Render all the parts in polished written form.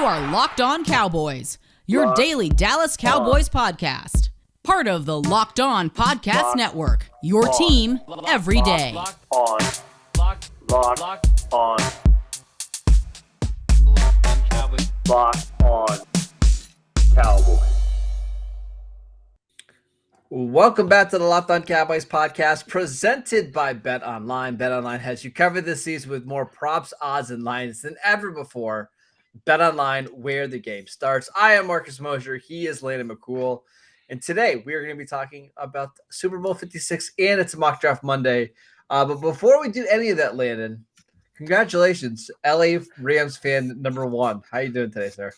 are Locked On Cowboys, your daily Dallas Cowboys podcast. Part of the Locked On Podcast Network, your team every day. Locked on Cowboys. Locked on Cowboys. Welcome back to the Locked On Cowboys podcast presented by Bet Online. Bet Online has you covered this season with more props, odds, and lines than ever before. Bet Online, where the game starts. I am Marcus Mosher. He is Landon McCool. And today we are going to be talking about Super Bowl 56, and it's a mock draft Monday. But before we do any of that, Landon, congratulations, LA Rams fan number one. How you doing today, sir?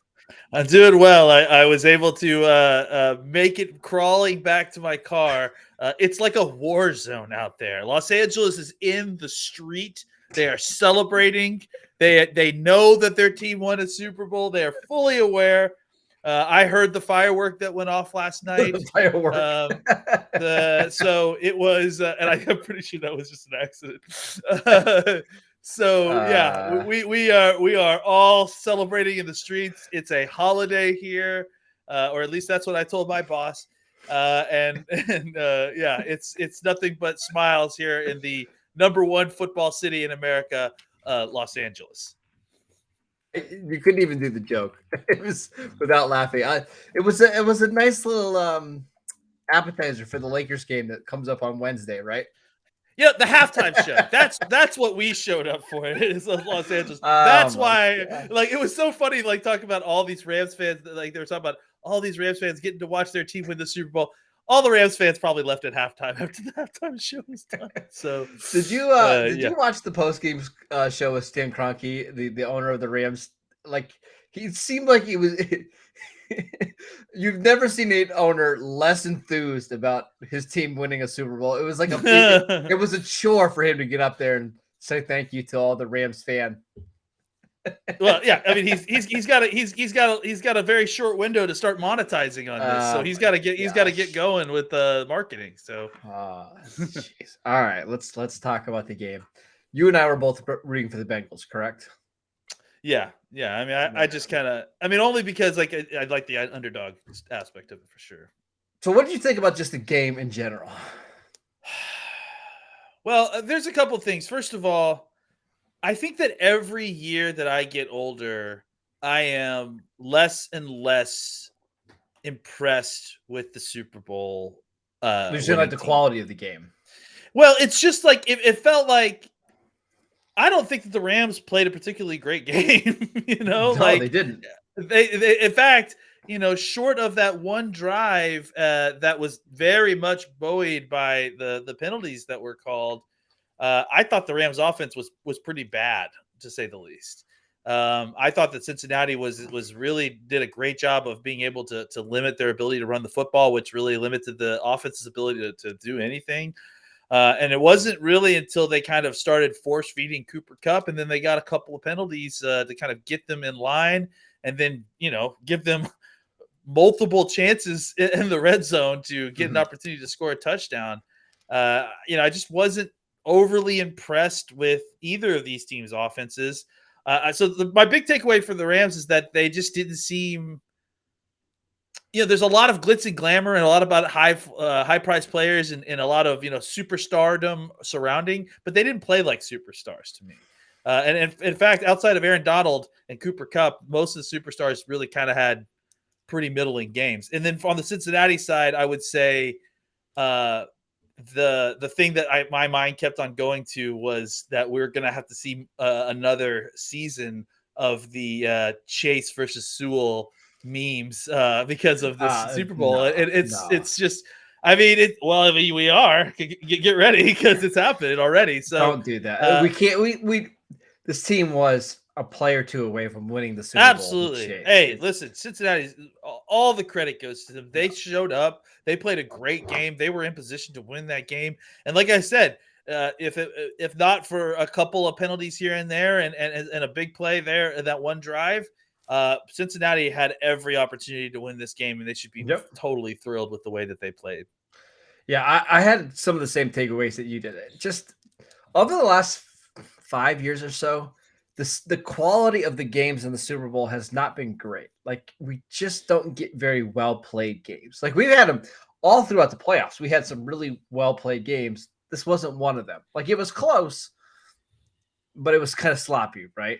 I'm doing well. I was able to make it crawling back to my car. It's like a war zone out there. Los Angeles is in the street. They are celebrating. They know that their team won a Super Bowl. They are fully aware. I heard the firework that went off last night. So it was, and I'm pretty sure that was just an accident. We are all celebrating in the streets. It's a holiday here, or at least that's what I told my boss. It's nothing but smiles here in the number one football city in America, Los Angeles. You couldn't even do the joke. It was without laughing. It was a nice little appetizer for the Lakers game that comes up on Wednesday, right? Yeah, the halftime show. That's what we showed up for. It is Los Angeles. That's why, it was so funny, talking about all these Rams fans. They were talking about all these Rams fans getting to watch their team win the Super Bowl. All the Rams fans probably left at halftime after the halftime show was done. So, did you watch the postgame show with Stan Kroenke, the owner of the Rams? He seemed like he was. You've never seen an owner less enthused about his team winning a Super Bowl. It was it was a chore for him to get up there and say thank you to all the Rams fan. Well, yeah, I mean he's got a very short window to start monetizing on this, so he's got to get going with marketing. So, all right, let's talk about the game. You and I were both rooting for the Bengals, correct? Yeah. I mean, I just only because I like the underdog aspect of it for sure. So, what did you think about just the game in general? Well, there's a couple things. First of all, I think that every year that I get older, I am less and less impressed with the Super Bowl. You should like the quality of the game. Well, it's just it felt like. I don't think that the Rams played a particularly great game. No, they didn't. They in fact, short of that one drive that was very much buoyed by the penalties that were called, I thought the Rams offense was pretty bad, to say the least. I thought that Cincinnati was really did a great job of being able to limit their ability to run the football, which really limited the offense's ability to do anything. And it wasn't really until they kind of started force feeding Cooper Kupp, and then they got a couple of penalties to kind of get them in line, and then give them multiple chances in the red zone to get an opportunity to score a touchdown. I just wasn't overly impressed with either of these teams' offenses. My big takeaway for the Rams is that they just didn't seem. There's a lot of glitz and glamour and a lot about high price players and a lot of superstardom surrounding, but they didn't play like superstars to me. And in fact, outside of Aaron Donald and Cooper Kupp, most of the superstars really kind of had pretty middling games. And then on the Cincinnati side, I would say the thing that my mind kept on going to was that we're going to have to see another season of the Chase versus Sewell memes because of this Super Bowl. It's just, we are get ready because it's happening already. So don't do that. We can't. This team was a play or two away from winning the Super Bowl. Absolutely. Hey, listen, Cincinnati, all the credit goes to them. They showed up. They played a great game. They were in position to win that game. And like I said, if not for a couple of penalties here and there and a big play there, that one drive, Cincinnati had every opportunity to win this game, and they should be totally thrilled with the way that they played. Yeah, I had some of the same takeaways that you did. Just over the last 5 years or so, the quality of the games in the Super Bowl has not been great. Like, we just don't get very well played games. Like, we've had them all throughout the playoffs. We had some really well played games. This wasn't one of them. Like, it was close, but it was kind of sloppy, right?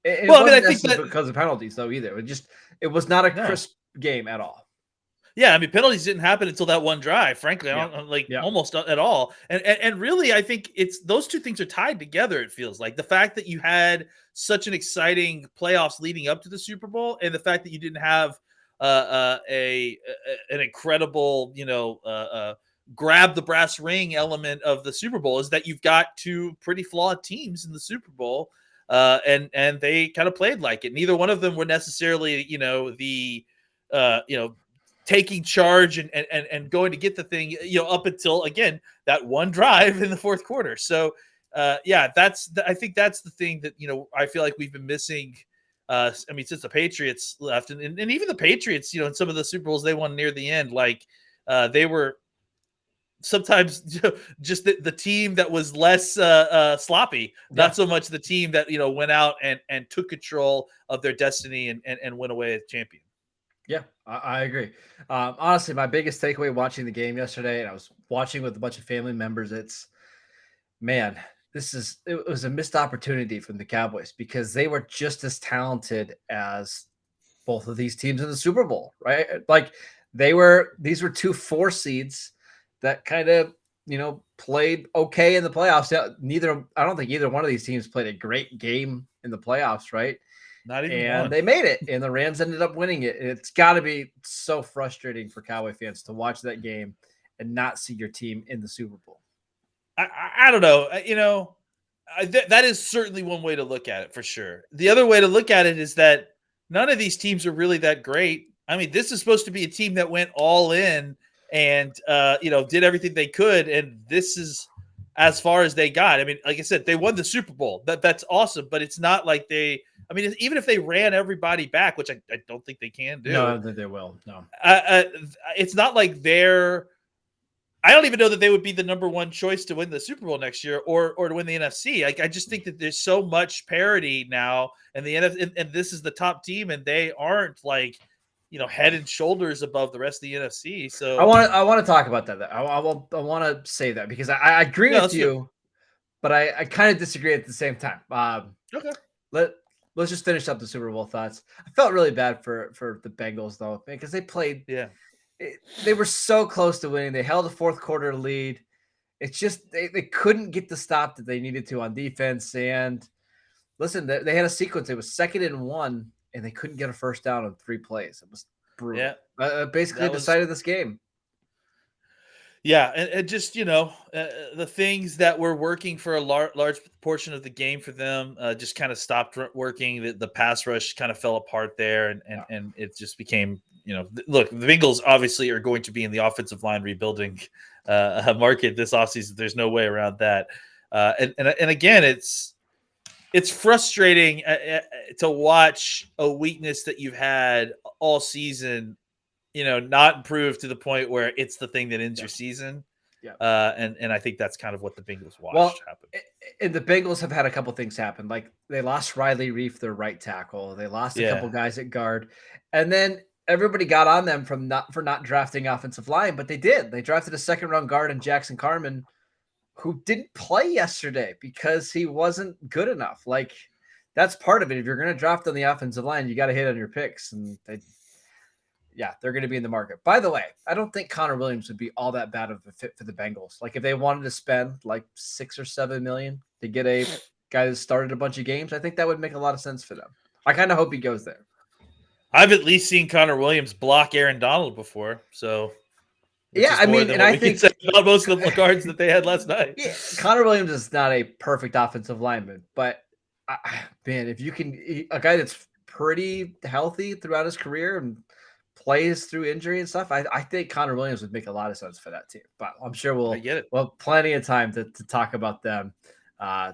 It Well, I mean, wasn't I think necessarily that because of penalties though either. It was not a no. crisp game at all. Yeah, I mean, penalties didn't happen until that one drive. Frankly, I Yeah. don't like Yeah. almost at all. And really, I think it's those two things are tied together. It feels like the fact that you had such an exciting playoffs leading up to the Super Bowl, and the fact that you didn't have an incredible, grab the brass ring element of the Super Bowl is that you've got two pretty flawed teams in the Super Bowl, and they kind of played like it. Neither one of them were necessarily, taking charge and going to get the thing, up until again that one drive in the fourth quarter. So I think that's the thing that I feel like we've been missing. I mean, since the Patriots left, and even the Patriots, in some of the Super Bowls they won near the end, like they were sometimes just the team that was less sloppy, not so much the team that went out and took control of their destiny and went away as champion. Yeah, I agree. Honestly, my biggest takeaway watching the game yesterday, and I was watching with a bunch of family members, man, it was a missed opportunity from the Cowboys because they were just as talented as both of these teams in the Super Bowl, right? Like these were 2 4 seeds that kind of, played okay in the playoffs. I don't think either one of these teams played a great game in the playoffs, right? Not even And one. they made it, and the Rams ended up winning it. It's got to be so frustrating for Cowboy fans to watch that game and not see your team in the Super Bowl. I don't know. That is certainly one way to look at it for sure. The other way to look at it is that none of these teams are really that great. I mean, this is supposed to be a team that went all in and did everything they could, and this is as far as they got. I mean, like I said, they won the Super Bowl. That's awesome, but it's not like even if they ran everybody back, which I don't think they can do. No, I don't think they will. No, it's not like they're. I don't even know that they would be the number one choice to win the Super Bowl next year or to win the NFC. I just think that there's so much parity now, and the NFC, and this is the top team, and they aren't head and shoulders above the rest of the NFC. So I want to talk about that. I want to say that because I agree with you, but I kind of disagree at the same time. Okay. Let's just finish up the Super Bowl thoughts. I felt really bad for the Bengals though, because they played. Yeah. They were so close to winning. They held a fourth quarter lead. It's just they couldn't get the stop that they needed to on defense. And listen, they had a sequence. It was 2nd and 1, and they couldn't get a first down in 3 plays. It was brutal. Yeah. Basically decided this game. Yeah, and just the things that were working for a large portion of the game for them just kind of stopped working. The pass rush kind of fell apart there, and it just became look, the Bengals obviously are going to be in the offensive line rebuilding market this offseason. There's no way around that. And again, it's frustrating to watch a weakness that you've had all season not improve to the point where it's the thing that ends your season. Yeah. And I think that's kind of what the Bengals watched happen. And the Bengals have had a couple things happen. Like they lost Riley Reef, their right tackle. They lost a couple guys at guard. And then everybody got on them for not drafting offensive line, but they did. They drafted a 2nd-round guard in Jackson Carman, who didn't play yesterday because he wasn't good enough. Like that's part of it. If you're going to draft on the offensive line, you got to hit on your picks, and they're going to be in the market. By the way, I don't think Connor Williams would be all that bad of a fit for the Bengals. Like if they wanted to spend like $6 or $7 million to get a guy that started a bunch of games, I think that would make a lot of sense for them. I kind of hope he goes there. I've at least seen Connor Williams block Aaron Donald before. So yeah, I mean, and I think about most of the cards that they had last night. Yeah, Connor Williams is not a perfect offensive lineman, but man, if you can, a guy that's pretty healthy throughout his career and plays through injury and stuff, I think Connor Williams would make a lot of sense for that team. But I'm sure we'll have plenty of time to talk about them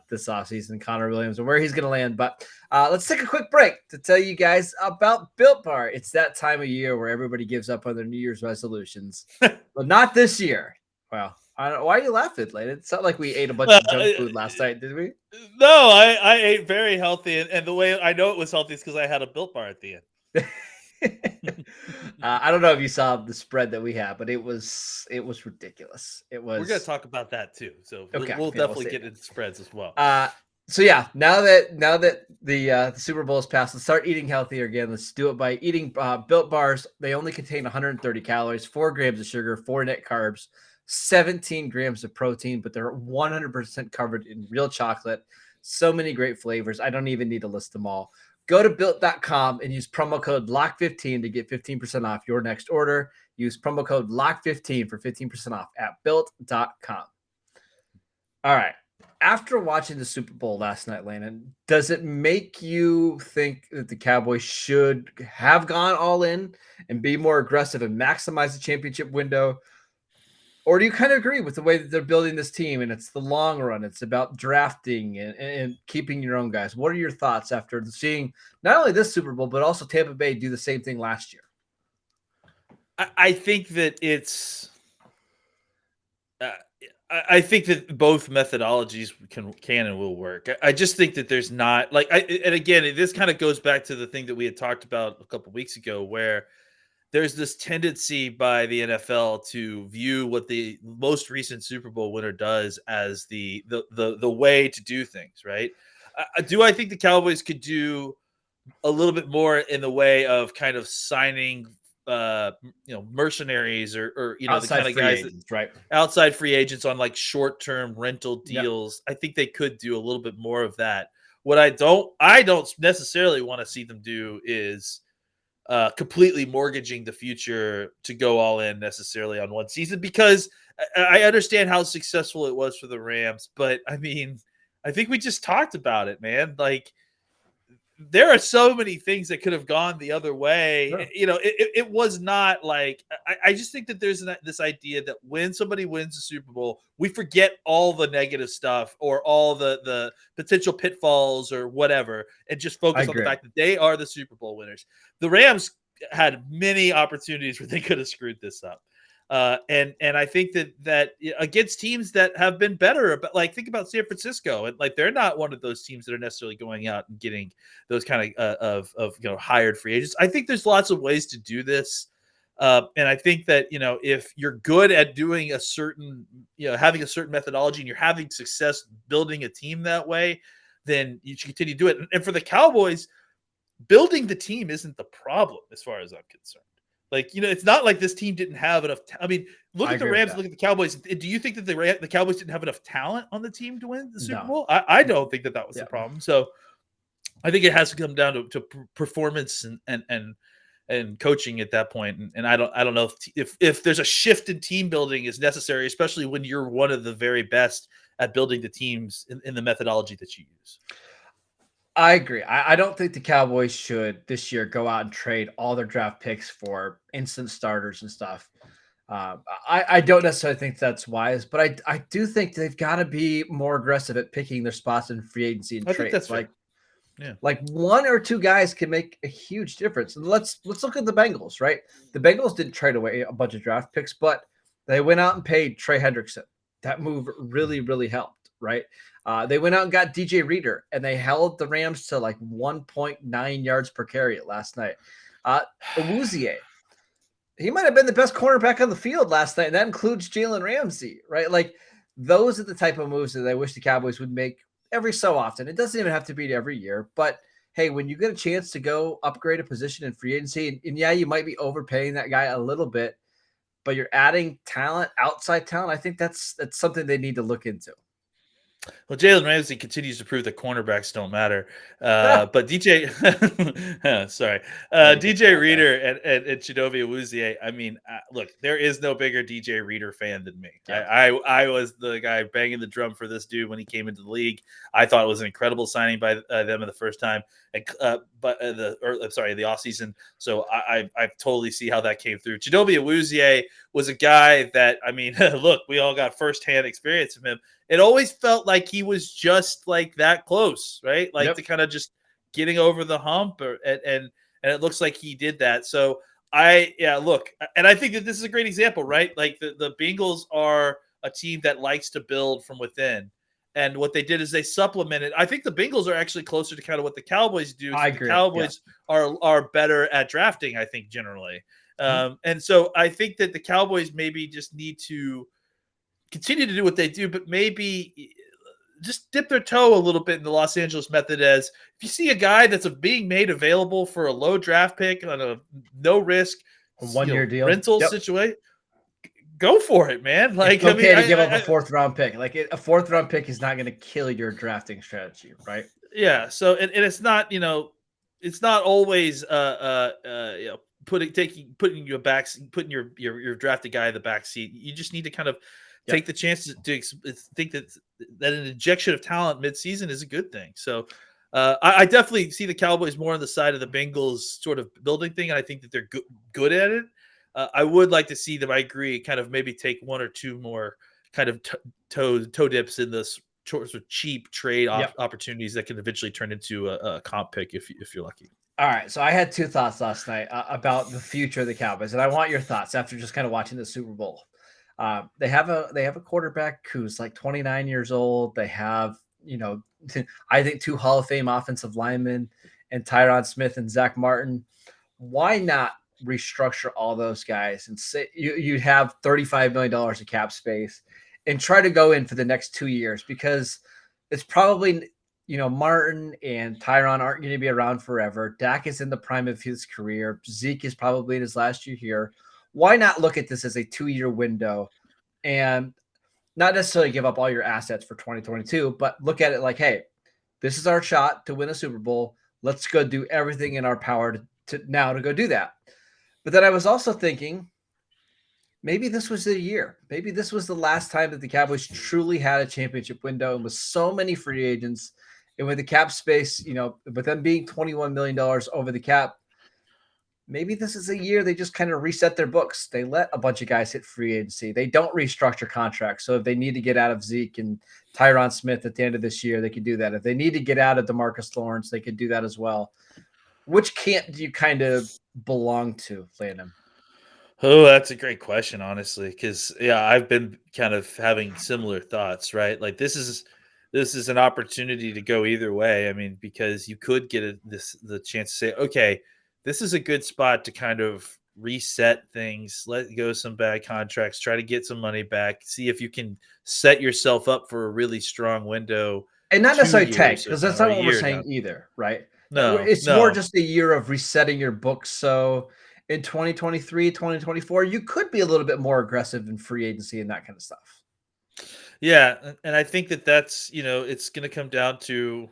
this offseason, Connor Williams, and where he's going to land. But let's take a quick break to tell you guys about Built Bar. It's that time of year where everybody gives up on their New Year's resolutions, but not this year. Well, I don't, why are you laughing, Landon? It's not like we ate a bunch Well, of junk food last night, did we? no, I ate very healthy, and the way I know it was healthy is because I had a Built Bar at the end. I don't know if you saw the spread that we had, but it was ridiculous. It was. We're going to talk about that too, so Okay, we'll yeah, definitely see get into spreads as well. So yeah, now that the Super Bowl is passed, let's start eating healthier again. Let's do it by eating Built Bars. They only contain 130 calories, 4 grams of sugar, 4 net carbs, 17 grams of protein, but they're 100% covered in real chocolate. So many great flavors. I don't even need to list them all. Go to built.com and use promo code LOCK15 to get 15% off your next order. Use promo code LOCK15 for 15% off at built.com. All right. After watching the Super Bowl last night, Landon, does it make you think that the Cowboys should have gone all in and be more aggressive and maximize the championship window? Or do you kind of agree with the way that they're building this team and it's the long run? It's about drafting and keeping your own guys. What are your thoughts after seeing not only this Super Bowl, but also Tampa Bay do the same thing last year? I think that it's I think that both methodologies can and will work. I just think that there's not and again, this kind of goes back to the thing that we had talked about a couple weeks ago, where there's this tendency by the NFL to view what the most recent Super Bowl winner does as the way to do things, right? Do I think the Cowboys could do a little bit more in the way of kind of signing mercenaries or the Outside kind of free guys agents, right? outside free agents on like short-term rental Yep. deals? I think they could do a little bit more of that. What I don't necessarily want to see them do is completely mortgaging the future to go all in necessarily on one season, because I understand how successful it was for the Rams, but I mean, I think we just talked about it, man. Like, there are so many things that could have gone the other way. Sure. It was not like I just think that there's this idea that when somebody wins the Super Bowl, we forget all the negative stuff or all the potential pitfalls or whatever, and just focus on the fact that they are the Super Bowl winners. The Rams had many opportunities where they could have screwed this up. And I think that against teams that have been better, but like think about San Francisco, and like they're not one of those teams that are necessarily going out and getting those kind of hired free agents. I think there's lots of ways to do this, and I think that if you're good at doing a certain having a certain methodology and you're having success building a team that way, then you should continue to do it. And for the Cowboys, building the team isn't the problem as far as I'm concerned. Like, it's not like this team didn't have enough. I mean, look at the Rams, look at the Cowboys. Do you think that the Cowboys didn't have enough talent on the team to win the Super Bowl? I don't think that was the problem. So I think it has to come down to performance and coaching at that point. And I don't know if there's a shift in team building is necessary, especially when you're one of the very best at building the teams in the methodology that you use. I agree. I don't think the Cowboys should this year go out and trade all their draft picks for instant starters and stuff. I don't necessarily think that's wise, but I do think they've got to be more aggressive at picking their spots in free agency and trades. That's like one or two guys can make a huge difference. And let's look at the Bengals, right? The Bengals didn't trade away a bunch of draft picks, but they went out and paid Trey Hendrickson. That move really, really helped, right? They went out and got DJ Reader, and they held the Rams to like 1.9 yards per carry last night. Awuzie, he might have been the best cornerback on the field last night, and that includes Jalen Ramsey, right? Like, those are the type of moves that I wish the Cowboys would make every so often. It doesn't even have to be every year, but hey, when you get a chance to go upgrade a position in free agency, and yeah, you might be overpaying that guy a little bit, but you're adding talent, outside talent. I think that's something they need to look into. Well, Jalen Ramsey continues to prove that cornerbacks don't matter. But DJ Reader and Chidobe Awuzie, I mean, look, there is no bigger DJ Reader fan than me. Yeah. I was the guy banging the drum for this dude when he came into the league. I thought it was an incredible signing by them in the first time, the offseason. So I totally see how that came through. Chidobe Awuzie was a guy that, I mean, look, we all got firsthand experience from him. It always felt like he was just like that close, right? Like to kind of just getting over the hump, and it looks like he did that. So look, and I think that this is a great example, right? Like the Bengals are a team that likes to build from within. And what they did is they supplemented. I think the Bengals are actually closer to kind of what the Cowboys do. I The agree. Cowboys are better at drafting, I think, generally. And so I think that the Cowboys maybe just need to continue to do what they do, but maybe just dip their toe a little bit in the Los Angeles method. As if you see a guy that's being made available for a low draft pick on a no risk A 1-year deal rental situation, go for it, man. Like, it's okay to give up a 4th round pick. Like a 4th round pick is not going to kill your drafting strategy, right? Yeah. So and it's not, it's not always putting your drafted guy in the back seat. You just need to kind of take the chance to think that an injection of talent midseason is a good thing. So I definitely see the Cowboys more on the side of the Bengals sort of building thing, and I think that they're good at it. I would like to see them, I agree, kind of maybe take 1 or 2 more kind of toe dips in this sort of cheap trade opportunities that can eventually turn into a comp pick if you're lucky. All right, so I had 2 thoughts last night about the future of the Cowboys, and I want your thoughts after just kind of watching the Super Bowl. They have a quarterback who's like 29 years old. They have, I think 2 Hall of Fame offensive linemen and Tyron Smith and Zach Martin. Why not restructure all those guys and say you'd have $35 million of cap space and try to go in for the next 2 years? Because it's probably, Martin and Tyron aren't going to be around forever. Dak is in the prime of his career. Zeke is probably in his last year here. Why not look at this as a 2-year window and not necessarily give up all your assets for 2022, but look at it like, hey, this is our shot to win a Super Bowl. Let's go do everything in our power to go do that. But then I was also thinking, maybe this was the year. Maybe this was the last time that the Cowboys truly had a championship window, and with so many free agents and with the cap space, with them being $21 million over the cap, maybe this is a year they just kind of reset their books. They let a bunch of guys hit free agency. They don't restructure contracts. So if they need to get out of Zeke and Tyron Smith at the end of this year, they could do that. If they need to get out of DeMarcus Lawrence, they could do that as well. Which camp do you kind of belong to, Landon? Oh, that's a great question, honestly, because I've been kind of having similar thoughts, right? Like this is an opportunity to go either way. I mean, because you could get the chance to say, okay, this is a good spot to kind of reset things, let go of some bad contracts, try to get some money back, see if you can set yourself up for a really strong window. And not necessarily tank, because that's not what we're saying either, right? No, it's more just a year of resetting your books. So in 2023, 2024, you could be a little bit more aggressive in free agency and that kind of stuff. Yeah, and I think that's, it's going to come down to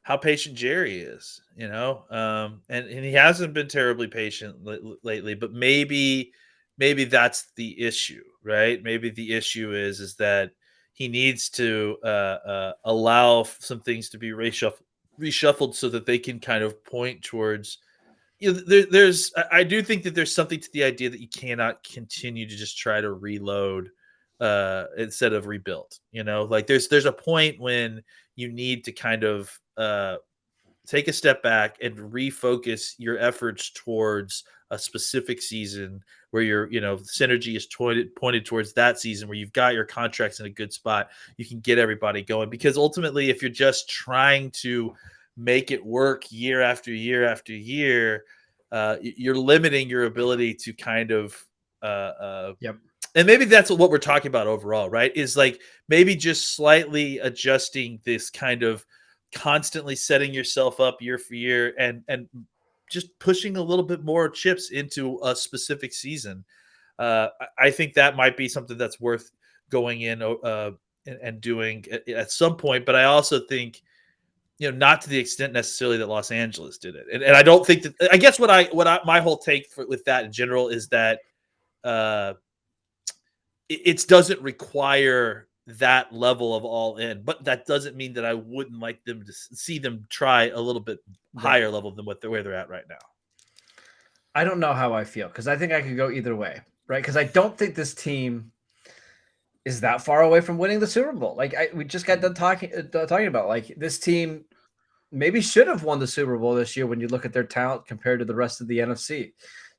how patient Jerry is, and he hasn't been terribly patient lately, but maybe that's the issue, right? Maybe the issue is that he needs to allow some things to be reshuffled so that they can kind of point towards, I do think that there's something to the idea that you cannot continue to just try to reload instead of rebuild, like there's a point when you need to kind of take a step back and refocus your efforts towards a specific season where your synergy is pointed towards that season where you've got your contracts in a good spot. You can get everybody going, because ultimately if you're just trying to make it work year after year after year, you're limiting your ability to kind of and maybe that's what we're talking about overall, right? Is like maybe just slightly adjusting this kind of constantly setting yourself up year for year and just pushing a little bit more chips into a specific season. I think that might be something that's worth going in and doing at some point. But I also think, not to the extent necessarily that Los Angeles did it. And I don't think that, I guess my whole take with that in general is that it doesn't require that level of all in, but that doesn't mean that I wouldn't like them to see them try a little bit higher level than where they're at right now. I don't know how I feel, because I think I could go either way, right? Because I don't think this team is that far away from winning the Super Bowl. Like we just got done talking about, like, this team maybe should have won the Super Bowl this year when you look at their talent compared to the rest of the NFC.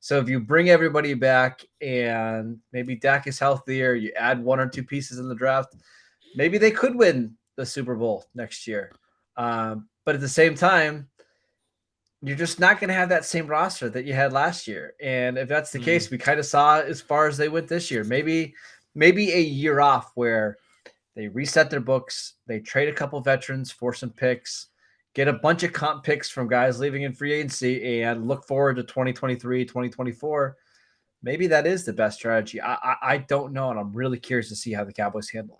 So if you bring everybody back and maybe Dak is healthier, you add 1 or 2 pieces in the draft, maybe they could win the Super Bowl next year. But at the same time, you're just not going to have that same roster that you had last year. And if that's the case, we kind of saw as far as they went this year. Maybe a year off where they reset their books, they trade a couple veterans for some picks, get a bunch of comp picks from guys leaving in free agency, and look forward to 2023, 2024. Maybe that is the best strategy. I don't know, and I'm really curious to see how the Cowboys handle it.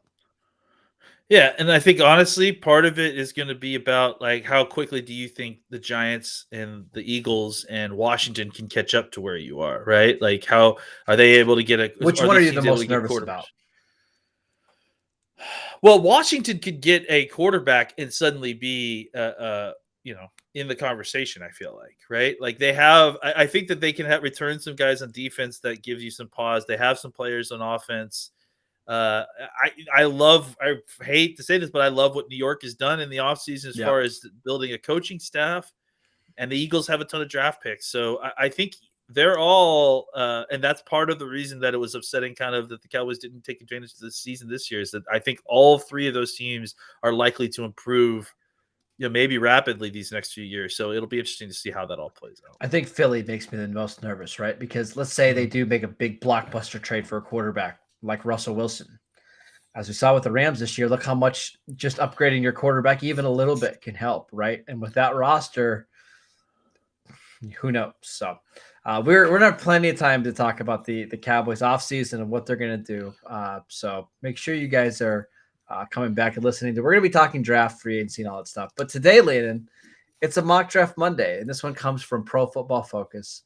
Yeah, and I think honestly, part of it is going to be about like how quickly do you think the Giants and the Eagles and Washington can catch up to where you are, right? Like how are they able to get a? Which Are one are these you the teams able to most get nervous quarterbacks? about? Well, Washington could get a quarterback and suddenly be, in the conversation. I feel like, right? Like they have. I think that they can return some guys on defense that gives you some pause. They have some players on offense. I love. I hate to say this, but I love what New York has done in the offseason as far as building a coaching staff, and the Eagles have a ton of draft picks. So I think they're all, and that's part of the reason that it was upsetting, kind of that the Cowboys didn't take advantage of this season this year. Is that I think all three of those teams are likely to improve, maybe rapidly these next few years. So it'll be interesting to see how that all plays out. I think Philly makes me the most nervous, right? Because let's say they do make a big blockbuster trade for a quarterback like Russell Wilson. As we saw with the Rams this year, look how much just upgrading your quarterback even a little bit can help, right? And with that roster, who knows? So we're gonna have plenty of time to talk about the Cowboys offseason and what they're gonna do. So make sure you guys are coming back and listening. We're gonna be talking draft, free agency, and all that stuff. But today, Landon, it's a mock draft Monday, and this one comes from Pro Football Focus.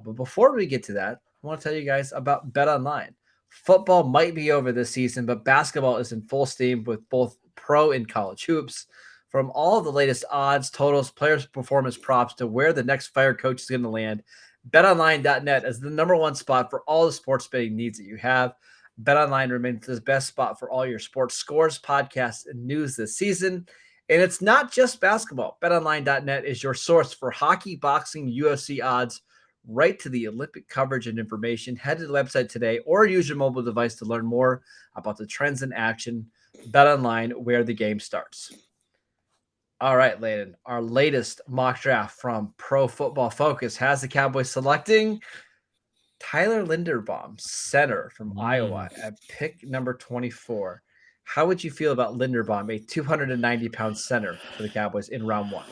But before we get to that, I want to tell you guys about Bet Online. Football might be over this season, but basketball is in full steam with both pro and college hoops. From all of the latest odds, totals, players' performance props to where the next fire coach is going to land, BetOnline.net is the number one spot for all the sports betting needs that you have. BetOnline remains the best spot for all your sports scores, podcasts, and news this season. And it's not just basketball. BetOnline.net is your source for hockey, boxing, UFC odds, right to the Olympic coverage and information. Head to the website today or use your mobile device to learn more about the trends in action. BetOnline, where the game starts. All right, Landon, our latest mock draft from Pro Football Focus has the Cowboys selecting Tyler Linderbaum, center from Iowa, at pick number 24. How would you feel about Linderbaum, a 290-pound center for the Cowboys in round one?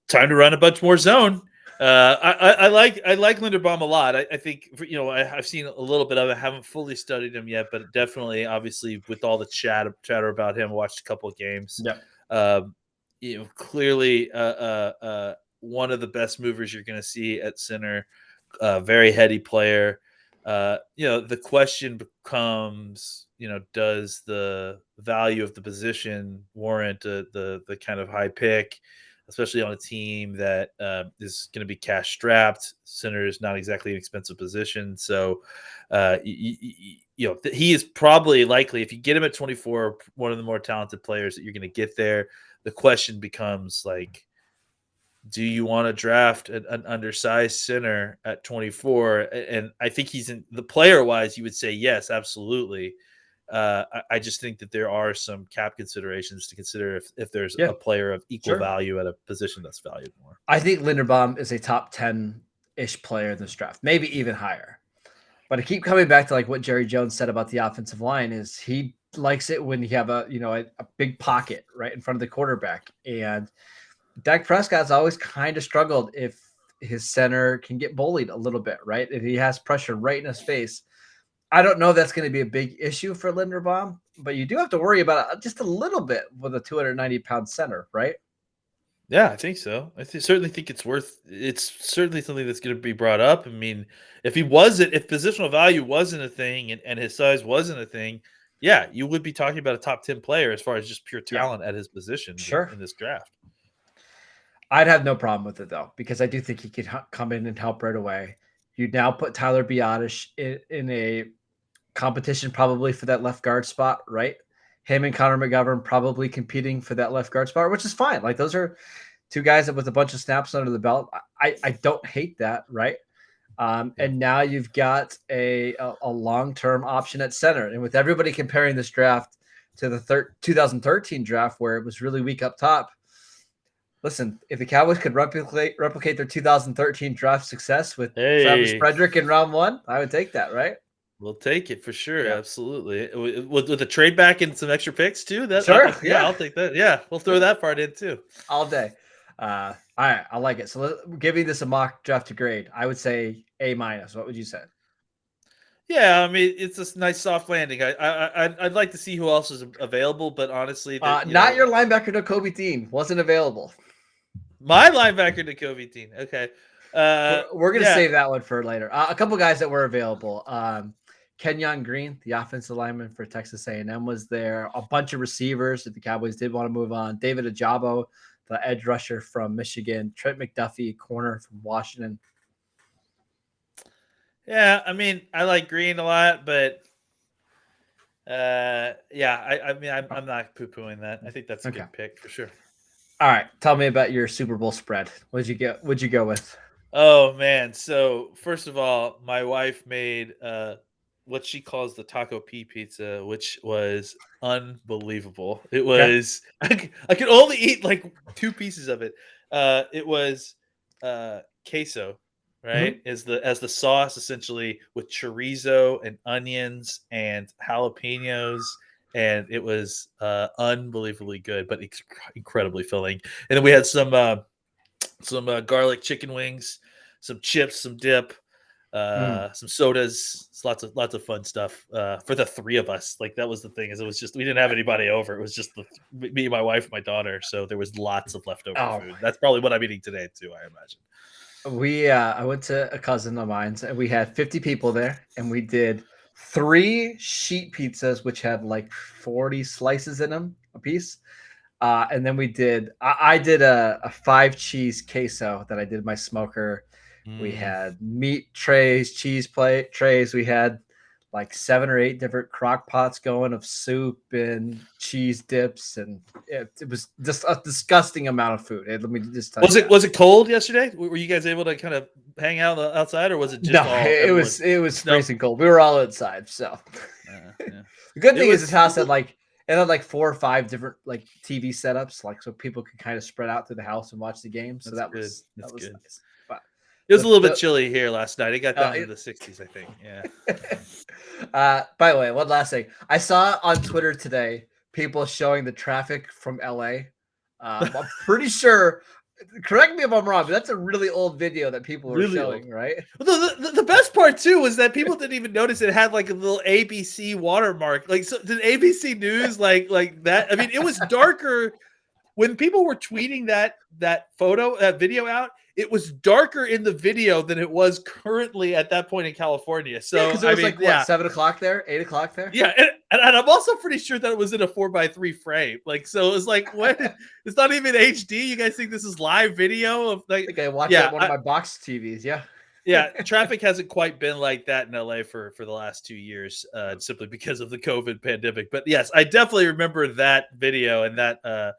Time to run a bunch more zone. I like Linderbaum a lot. I think I've seen a little bit of it. I haven't fully studied him yet, but definitely, obviously, with all the chatter about him, watched a couple of games. Yeah. Clearly, one of the best movers you're going to see at center. Very heady player. The question becomes, does the value of the position warrant the kind of high pick, especially on a team that is going to be cash strapped? Center is not exactly an expensive position. So, he is probably likely, if you get him at 24, one of the more talented players that you're going to get there. The question becomes like, do you want to draft an undersized center at 24? And I think he's in the player wise, you would say, yes, absolutely. I just think that there are some cap considerations to consider if there's a player of equal value at a position that's valued more. I think Linderbaum is a top 10-ish player in this draft, maybe even higher. But I keep coming back to like what Jerry Jones said about the offensive line is he likes it when you have a big pocket right in front of the quarterback. And Dak Prescott's always kind of struggled if his center can get bullied a little bit, right? If he has pressure right in his face. I don't know if that's going to be a big issue for Linderbaum, but you do have to worry about it just a little bit with a 290-pound center, right? Yeah, I think so. Certainly think it's certainly something that's going to be brought up. I mean, if positional value wasn't a thing and his size wasn't a thing, yeah, you would be talking about a top 10 player as far as just pure talent at his position in this draft. I'd have no problem with it, though, because I do think he could come in and help right away. You now put Tyler Biadasz in a competition probably for that left guard spot, right? Him and Connor McGovern probably competing for that left guard spot, which is fine. Like those are two guys with a bunch of snaps under the belt. I don't hate that, right? And now you've got a long-term option at center. And with everybody comparing this draft to the 2013 draft where it was really weak up top, listen, if the Cowboys could replicate their 2013 draft success with Travis Frederick in round 1, I would take that, right? We'll take it for sure. Yeah. Absolutely. With a trade back and some extra picks too. Sure. I'll take that. Yeah. We'll throw that part in too. All day. All right. I like it. So giving this a mock draft to grade, I would say A-. What would you say? Yeah. I mean, it's a nice soft landing. I'd like to see who else is available, but honestly, not your linebacker, Nakobe Dean wasn't available. My linebacker, Nakobe Dean. Okay. We're going to save that one for later. A couple guys that were available. Kenyon Green, the offensive lineman for Texas A&M, was there. A bunch of receivers that the Cowboys did want to move on. David Ajabo, the edge rusher from Michigan. Trent McDuffie, corner from Washington. Yeah, I mean, I like Green a lot, but I'm not poo-pooing that. I think that's a good pick for sure. All right, tell me about your Super Bowl spread. What'd you go with? Oh man! So first of all, my wife made what she calls the taco pizza, which was unbelievable. It was I could only eat like 2 pieces of it. It was queso, right? Mm-hmm. As the sauce, essentially, with chorizo and onions and jalapenos. And it was unbelievably good, but incredibly filling. And then we had some garlic chicken wings, some chips, some dip, some sodas, lots of fun stuff for the 3 of us. Like that was the thing, is it was just we didn't have anybody over. It was just me, my wife, and my daughter. So there was lots of leftover food. That's probably what I'm eating today too, I imagine. I went to a cousin of mine's and we had 50 people there, and we did 3 sheet pizzas, which had like 40 slices in them a piece. And then I did a 5 cheese queso that I did in my smoker. We had meat trays, cheese plate trays. We had like 7 or 8 different crock pots going of soup and cheese dips. And it was just a disgusting amount of food. Let me just tell you. Was it cold yesterday? Were you guys able to kind of hang out outside, or was it just it was freezing cold. We were all outside. So the good thing is this house had like 4 or 5 different like TV setups, like so people could kind of spread out through the house and watch the game. So that was good. Nice. But it was a little bit chilly here last night. It got down into the 60s, I think. Yeah. By the way, one last thing. I saw on Twitter today people showing the traffic from LA. I'm pretty sure. Correct me if I'm wrong, but that's a really old video that people were showing, right? Well, the best part too was that people didn't even notice it had like a little ABC watermark. Like, so did ABC News like that? I mean, it was darker when people were tweeting that video out. It was darker in the video than it was currently at that point in California. So because it was 7 o'clock there, 8 o'clock there. Yeah, and I'm also pretty sure that it was in a 4:3 frame. Like, so it was like, what? It's not even HD. You guys think this is live video of like? I think I watched it on one of my box TVs. Yeah. Yeah, traffic hasn't quite been like that in LA for the last 2 years, simply because of the COVID pandemic. But yes, I definitely remember that video, and that.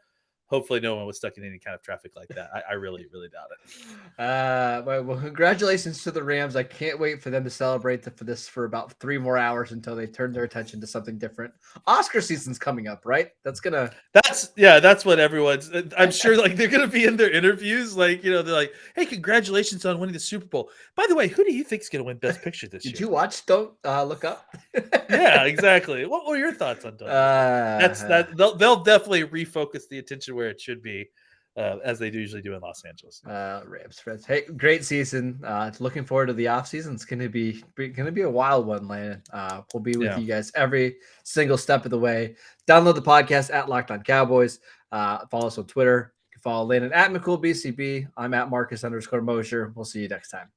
Hopefully no one was stuck in any kind of traffic like that. I really, really doubt it. Well, congratulations to the Rams. I can't wait for them to celebrate for about 3 more hours until they turn their attention to something different. Oscar season's coming up, right? That's what everyone's. I'm sure like they're gonna be in their interviews, like they're like, "Hey, congratulations on winning the Super Bowl. By the way, who do you think is gonna win Best Picture this year?" Did you watch Don't Look Up? Yeah, exactly. What were your thoughts on Don't Look Up? They'll definitely refocus the attention where it should be, as they usually do in Los Angeles. Rams friends. Hey, great season. Looking forward to the off season. It's gonna be a wild one, Landon. We'll be with you guys every single step of the way. Download the podcast at Locked On Cowboys. Follow us on Twitter. You can follow Landon at McCool BCB. I'm at Marcus _Mosher. We'll see you next time.